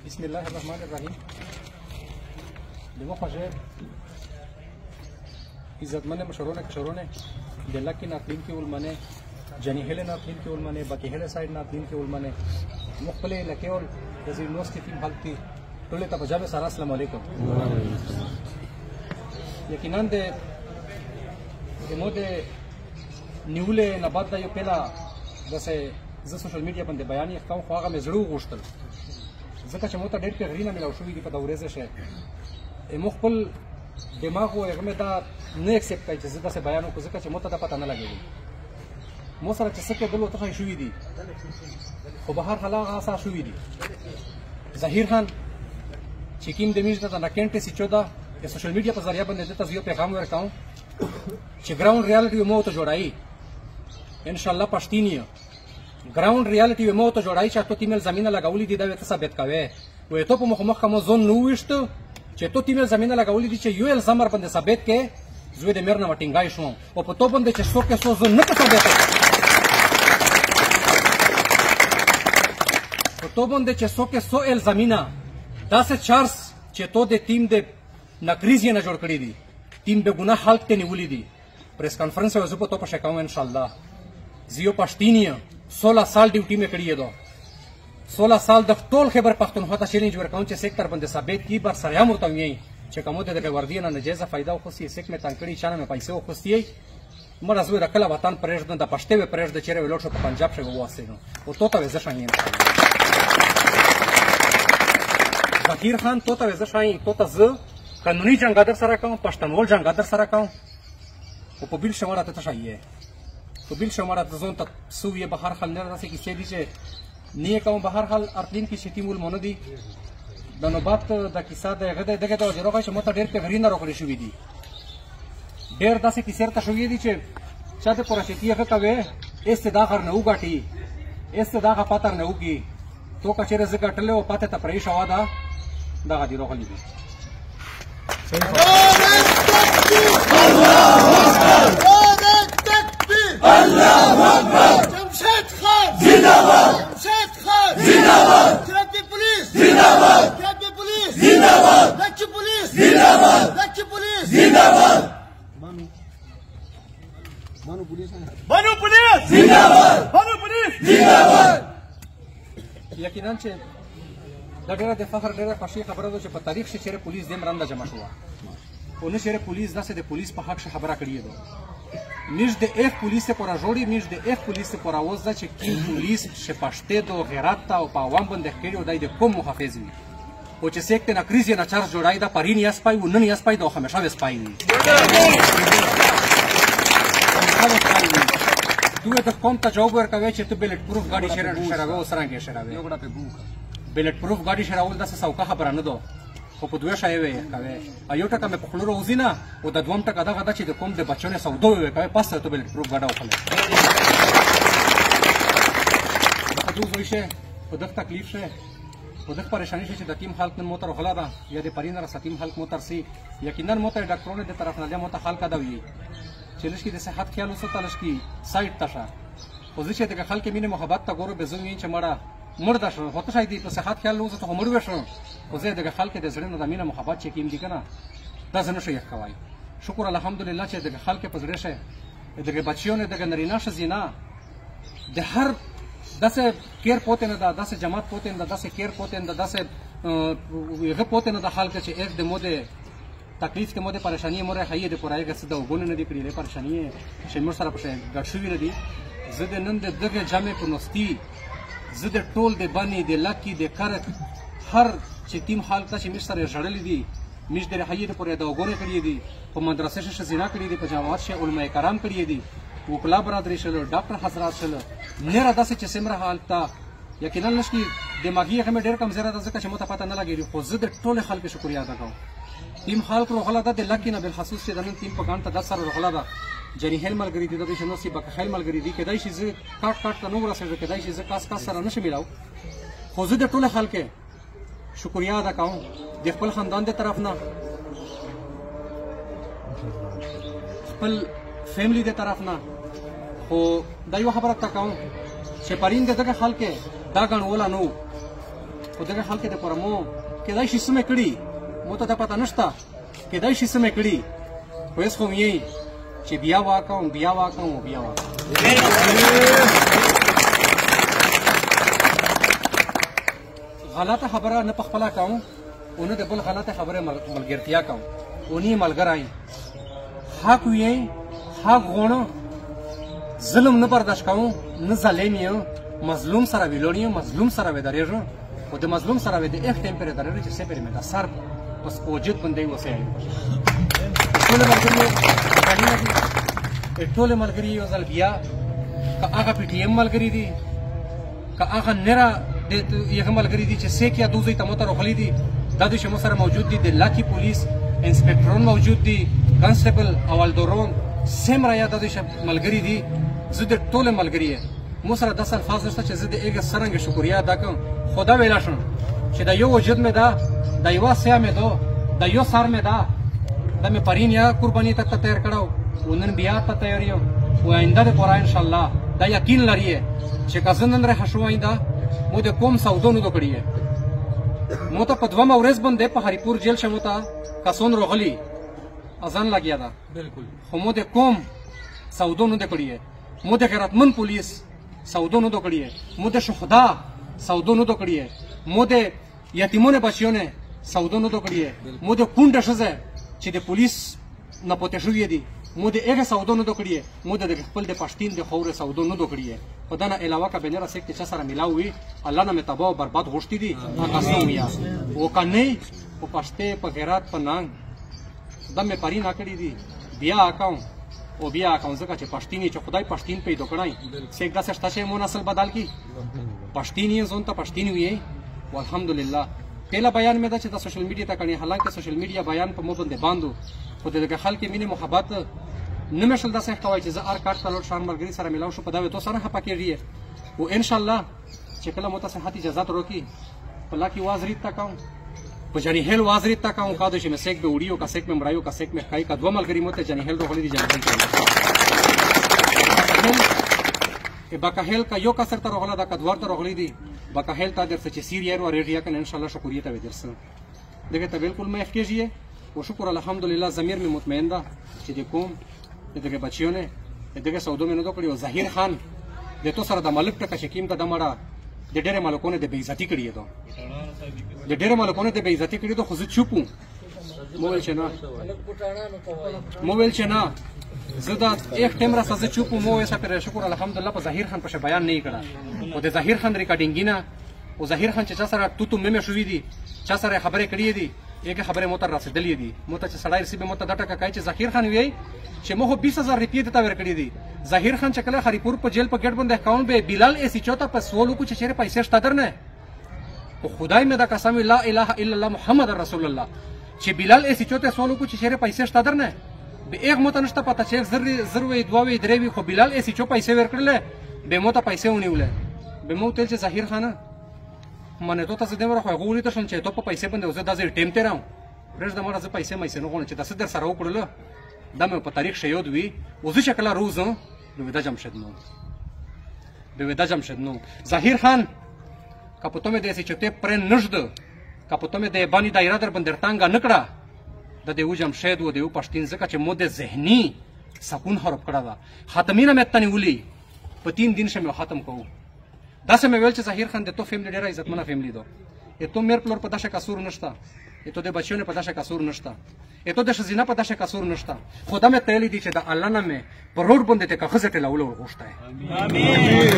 बिस्मिल्लाहिर्रहमानिर्रहीम। देखो ख़ुशे इज़्ज़तमंद मशहूरों ने दिल्ला की नातलीन के उलमाने जनीहले नातलीन के उलमाने बकीहले साइड नातलीन के उलमाने मुख्तले लके और जैसे यूनिवर्सिटी की हालती टोले का बजाबे सारा अस्सलाम वालेकुम। यकीनन दे मोदे न्यूले नबाद दा यो पहला जैसे सोशल मीडिया बंदे बयानी खाऊ ख्वागा में जरूर गोश्तल ځکه چې موته ډېر پیغلي نه میلاو شوي دي په دا ورځې شی مو خپل دماغ و هغه مې دا نه اکسپټ کوي چې زه داسې بیان وکړو ځکه چې موته دا پته نه لګېږي مو سره چې څه کېدل ورته ښایي شوي دي خو به هر حال هغه اثار شوي دي ظهیر خان چې کوم د میز د نکینټې سیچو ده د سوشل میډیا په ذریعه باندې دته زه یو پیغام ورکوم چې ګراوند ریالټي مو ته جوړایي انشاءالله پښتینی ग्राउंड रियलिटी में तो जोड़ाई चाहतो तीमेल जमीन लगावली दी दावे ثابت कावे वो तो په مخ کوم زون نو وشتو چې تو तीमेल जमीन लगावली दी چې یو ال زمر باندې ثابت کې زوی د مرنه وټینګای شو او په تو باندې چې سو کې سو زون نه ثابت په تو باندې چې سو کې سو ال زمینا داسه چارس چې تو د ټیم د نکریزی نه جوړ کړی دي ټیم به ګناه حالت ته نیولې دي پریس کانفرنس وځو په تو په شکاو ان شاء الله زیو پښتینی 16 साल ड्यूटी में करी दो 16 साल द टोल खैबर पख्तूनख्वा ता चैलेंज वर्काउंट चे सेक्टर बंदे साबित की बार सरयाम होता हुई चे कमोते दे वर्दी ना नजेजा फायदा खुशी सेक में तंकड़ी चाना में पैसे खुशी मर अजवे रकला वतन प्रेसिडेंट दा पश्ते वे प्रेसिडेंट चेरे वे लोट पंजाब से वो आसे नो वो तोता वे जशाइन ज़कीर खान तोता वे जशाइन तोता ज कानूनी जंगादर सरा काऊं पश्तनवल जंगादर सरा काऊं वो पबिल शमारा तता शाइए तो बिल शमारा जोन तक सुविए बाहर हाल नर से किसे दी से निये काऊ बाहर हाल अर्तिन की सिटी मूल मोनदी दोनों बात दा किसा दे गदे देखे तो जरो का मोता डेर पे घरी ना रोकड़ी शुवी दी डेर दा से किसेर ता शुवी दी चे चाते पुरा सिटी है कवे इससे दाखर न उगाटी इससे दाखा पातर न उगी तो कचेरे से कटले वो पाते ता परेश आवादा दागा दी रोकली दी अल्लाहु अकबर जमशेद खान जिंदाबाद जमशेद खान जिंदाबाद ट्रैफिक पुलिस जिंदाबाद ट्रैफिक पुलिस जिंदाबाद लक्ष्य पुलिस जिंदाबाद लक्ष्य पुलिस जिंदाबाद बानू पुलिस जिंदाबाद बानू पुलिस जिंदाबाद यकीनन से लगेगा दे फखर डेरा खुशी खबर दो چې په تاریخ کې چیرې पुलिस دیم راندا جمع شو ونه چیرې पुलिस داسې د पुलिस په حق خبره کړی دو میش د اف پولیس پر جوړی میش د اف پولیس پر اواز دا چې کی پولیس شپشته دو غیرت تا او پاوام بند کړي او دای د کوم محافظ وي او چې سیکته نا کریزی نا چارج جوړای دا پرین یاس پای و نن یاس پای دو همیشه وس پای وي دوی د کوم ته جواب ورکوي چې ته بلټ پروف ګاډي شراوي او سرانګي شراوي یو ګډه په بوک بلټ پروف ګاډي شراول د څه خبره نه دو خو په دوه شای وي کوي ایو ټکه مې په خلورو وزینا او د دوم ټکه دغه چې د کوم د بچونه سودو وي کوي پاسه ته بل پروف غاډه وخله په دوه ویشه په دغه تکلیف شه په دغه پریشانی شه چې د ټیم حالت نن موتر غلا ده یا د پرینه را ستیم حالت موتر سي یقینا موتر ډاکټرونو د طرف نه موتر حال کا دوی چې لږ کې د صحت خیال وسته لږ کې سایت تشه پوزیشن د خلک مینه محبت تا ګورو به زمين چې مړه مرده شو هوته شاید په صحت خیال لوزه ته مړ وشو خو زه دغه خلک د زړه نه د مینه محبت چې کیم دي کنه دا زنه شي کوي شکر الحمدلله چې دغه خلک په زړه شه دغه بچیونه دغه نرینا شزینا د هر داسه کیر پوتې نه داسه جماعت پوتې نه داسه کیر پوتې نه داسه هغه پوتې نه د خلک چې ایک د موده تکلیف ته موده پریشانی مره هي د پرای غسه د وګونه نه دی کړی پریشانی چې مر سره پښه ګډ شوی نه دی زه د نن دغه جامع په نوستی زه د ټول د باندې د لکی د کرت هر چې تیم حالت چې مش سره جړلې دي مش د حیې پورې د وګورې کړې دي په مدرسې شه زینا کړې دي په جماعت شه علماء کرام کړې دي وکلا برادری شل ډاکټر حضرات شل نه را داسې چې سمره حالت یقینا نشي دماغي هم ډېر کم زیاده ځکه چې مته پته نه لګېږي خو زه د ټول خلکو شکریا ادا کوم تیم حالت روغلا د لکی نه بل خصوص چې د نن تیم په ګان ته 10 سره روغلا ده جری هل ملګری دي د شنو سی بک خیل ملګری دي کدای شي زه کاټ ته نو ورسېږي کدای شي زه کاس سره نشم ملاو خو زه د ټول خلکو شکریا ادا کوم د خپل خاندان د طرف نه خپل فیملی د طرف نه خو دا یو خبره تا کوم چې پرین دغه خلکو دا غنولا نو خو دغه خلک د پوره مو کېدای شي سمې کړي مو ته دا پته نشته کېدای شي سمې کړي خو هېڅ خو یې چې بیا واکوم بیا واکوم بیا واکوم غلطه خبره نه پخپله کوم او نه د بل غلطه خبره ملګرتیا کوم او نه ملګری حق ویې حق غواړم ظلم نه برداشت کوم نه ظالم یم مظلوم سره ویلوړ یم مظلوم سره ودرېږم خو د مظلوم سره د ایک ټایم پرې درېږي چې سپرې مې دا سر بس اوجد بندې وسایل ټول ملګري یو ځل بیا که هغه پی ټي ایم ملګري دي که هغه نره یغه ملګري دي چې سیک یا دوزي ته متر غلي دي دا د شمو سره موجود دي د لاکی پولیس انسپکټرون موجود دي کانسټیبل اولدورون سم را یا د ملګري دي زه د ټول ملګري مو سره داس الفاظ نشته چې زه د ایګه سرنګ شکریا ادا کوم خدا ویلا شم چې دا یو وجود مې دا د یو سیا مې دو د یو سر مې دا د مې پرین یا قرباني ته تیار کړو ونن بیا ته تیار یم و آینده د قرآن ان شاء الله دا یقین لري چې کزنن ره شو آینده مو د کوم سودونو دوکړي مو ته په دوه ورځ باندې په هریپور جیل شمو ته کسون روغلی اذان لګیا دا بالکل خو مو د کوم سودونو دوکړي مو د غیرتمن پولیس سودونو دوکړي مو د شهدا سودونو دوکړي مو د یتیمونو بچیونه سودونو دوکړي مو د کونډه شزه چې د پولیس نه پته شوې دي مو د هغه سودونو دوکړي مو د خپل د پښتین د خور سودونو دوکړي په دنه علاوه کا بنره سیک چې سره ملاوي الله نه متباو برباد غوښتي دي قسم یا او کنه او پښته په غیرت په ننګ دمه پری نه کړی دي بیا اکاو او بیا اکاو ځکه چې پښتینی چې خدای پښتین پیدا کړای سیک داسه شته مو نسل بدل کی پښتینی زون ته پښتینی وي والحمدلله پہلا بیان میں دا چې د سوشل میډیا ته کړي حالانکه سوشل میډیا بیان په مو باندې باندو خو دغه خلک مینه محبت نه مشل د څه کوي چې زه ار کارت تلور شان ملګری سره ملاو شو په دا تو سره پکېږي او ان شاء الله چې کله مو ته صحت اجازه وروکي په لاکی وازریت تا کوم په جنی هل وازریت تا کوم کا د چې مسیک به وډیو کا سیک مې مړایو کا سیک مې کای کا دوه ملګری مو ته جنی هل روغلی دي جنی هل باکهل کا یو کا سر ته روغلا دا کا دوار ته روغلی دي باکهل تا در چې سیریه ور ریډیا کنه ان شاء الله شکریه ته ودرسه دغه ته بالکل مې افکیږي او شکر الحمدلله ضمیر مې مطمئن ده چې د کوم دغه بچیونه دغه سودو مې نه دوکړي او ظاهر خان د تو سره د ملک ټکه شکیم ته د مړه د ډېر مالکونه د بیزتی کړی دو د ډېر مالکونه د بیزتی کړی دو خو زه چوپو موبایل چې نه زه دا ایک ټیم را سزا چوپو مو ایسا پر شکر الحمدلله په ظاهر خان په بیان نه کړه او د ظاهر خان ریکارډینګ نه او ظاهر خان چې چا سره تو مې شوې دي چا سره خبرې کړې دي یګه خبره مو ته رسیدلې دي مو ته چې سړی رسیبه مو ته دا ټکه کوي چې ظاهر خان وی چې مو 20000 روپیه ته ورکړې دي ظاهر خان چې کله هریپور په جیل په گیټ باندې اکاونټ به بلال ایسی چوتا په سوالو کو چې چیرې پیسې شته درنه او خدای مې دا قسم لا اله الا الله محمد رسول الله چې بلال ایسی چوتا سوالو کو چې چیرې پیسې شته درنه به ایک مو ته نشته پته چې زروي دوه درې خو بلال ایسی چو پیسې ورکړل به مو ته پیسې ونیول به مو ته چې ظاهر خان منه ته زده ور خو غوړی ته شون چې ته په پیسې باندې وزه داسې ټیم ته راو رز د مړه پیسې مې نه غوڼه چې تاسو در سره وکړل دا مې په تاریخ شیود وی وزه شکل روزو د ودا جمشید نو ظاهر خان کپوتو مې د سې چته پر نشد کپوتو مې د باندې دایره در باندې تانګه نکړه د دیو جمشید و دیو پښتین زکه چې مو د ذهني سکون حرب کړه دا ختمینه مې تنی ولي په 3 دن شمه ختم کوو دا سم ویل چې ظاهر خان د تو فیملی ډیره عزتمنه فیملی دو ته مېر پلور په داسه قصور نشته ته د بچیونه په داسه قصور نشته ته د شزینه په داسه قصور نشته خدا مې تېلې دي چې د الله نه مې په روډ باندې ته کخزه ته لولو غوښته امين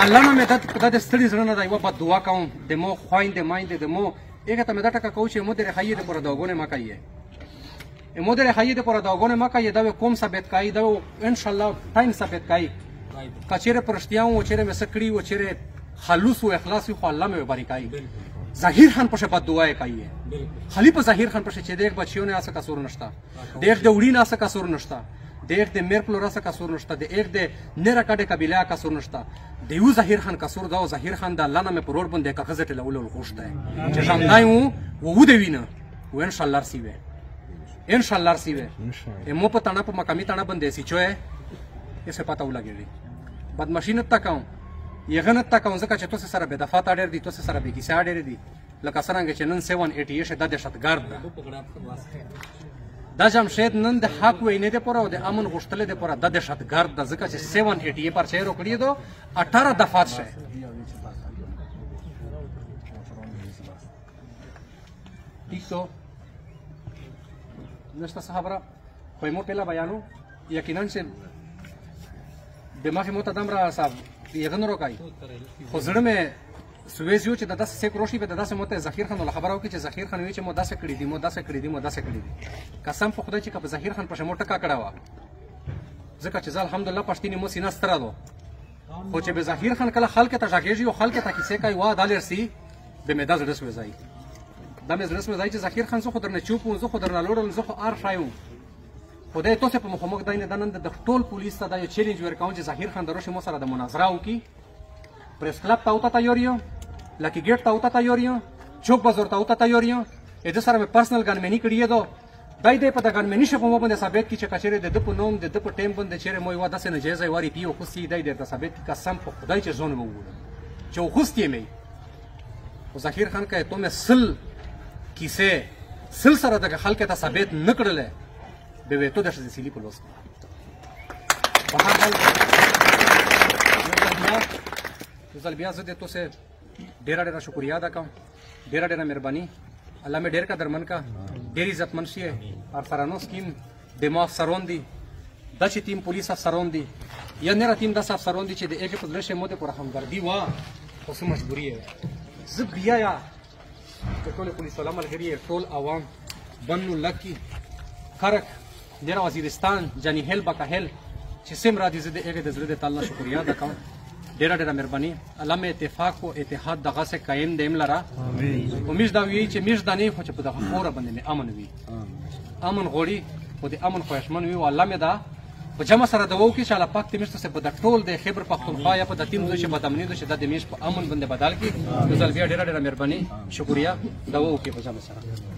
الله نه مې د ستړي زړه نه دا یو په دعا کوم د مو خويند مایند د مو هغه ته مې دا ټکه کوم چې مو د خیره پر داغونه ما کوي مو د خیره پر داغونه ما کوي دا کوم ثابت کوي دا ان شاء الله ټایم ثابت کوي کچېره پرشتیاو او چیرې مسکړی او چیرې خلوص او اخلاص خو الله مې بارکای ظاهر خان پښه په دعای کوي خلیفہ ظاهر خان پښه چې د بچیونه اسه قصور نشته د وړي نه اسه قصور نشته د مېر پلور اسه قصور نشته د نره کډه قبيله قصور نشته د یو ظاهر خان قصور دا ظاهر خان د الله نه په روډ باندې کاغذ ته لولو غوښته چې شامدایو وو د وینه و ان شاء الله رسیبه مو په تانا په مقامی تانا باندې سي چوي ایسه پتا ولګي بدمعشی نه تکاو یغنه تا کوم ځکه چې تاسو سره به دفعات اړ دي تاسو سره به کیسه اړ دي لکه څنګه چې نن 788 د دهشتګرد ده دا جمشید نن د حق وینې ده پر او د امن غشتل ده پر د دهشتګرد ده ځکه چې 788 پر چیرې کړی دو 18 دفعات شه ټیکو نشته خبره خو مو پیلا بیانو یقینا چې دماغ مو ته دمرا صاحب یغن روکای خو زړه مې سویزیو چې د 10 سیک روشي به د 10 موته ظهیر خان ول خبرو کې چې ظهیر خان وی چې مو 10 کړی دي قسم په خدای چې کله ظهیر خان په شمو ټکا کړه وا ځکه چې الحمدلله پښتینی مو سینه ستره دو خو چې به ظهیر خان کله خلک ته ژاګیږي او خلک ته کیسه کوي وا دالر سي به مې داس رسوي ځای دا مې رسوي ځای چې ظهیر خان زه خو درنه چوپ زه خو درنه لوړل زه خو ار شایم خدای تاسو په مخامخ داینه د نن د ټول پولیس ته دا یو چیلنج ورکاون چې ظهیر خان دروشي مو سره د مناظره وکي پریس کلب ته اوته تیاریو لکی گیټ ته اوته تیاریو چوک بازار ته اوته تیاریو اې د سره مې پرسنل ګنمنی کړی دو دای دې په د ګنمنی شپه مو باندې ثابت کی چې کچېره د په نوم د په ټیم باندې چیرې مو یو داسې نه جایزه واری پیو خو سي دای دې ثابت قسم په خدای چې زونه وو چې خو ستې مې او ظهیر خان کای ته مې سل کیسه سل سره د خلک ته ثابت نکړل به وې ته د سلی په لوس په هر حال زل بیا زه دې تاسو ډیره شکریا ادا کوم ډیره مهرباني الله مې ډیر کا درمن کا ډیر عزت منشي اور فرانو سکیم دماغ سروندي د چې ټیم پولیس افسرون دي یا نه ټیم د افسرون دي چې د ایک په لشه مو د پر همدردي وا خو سم مجبوری ہے زبیا یا ټول پولیس علماء لګري ټول عوام بنو لکی خرق ډیر وزیرستان جانی هل بکهل چې سم را دي زده ایک د زړه د تعالی شکریا ادا کوم ډیره مهرباني الله مې اتفاق او اتحاد دغه سه قائم دیم لره امید دا وی چې میش دانی خو چې په دغه خوره باندې مې امن وي امن غوړي او د امن خوښمن وي او الله مې دا په جمع سره د وو کې چې الله پاک دې مشته سه په د ټول د خبر پختونخوا یا په د تیم دوی چې بدامنی دوی چې د میش په امن باندې بدل کی ځل بیا ډیره مهرباني شکریا دا وو کې په جمع سره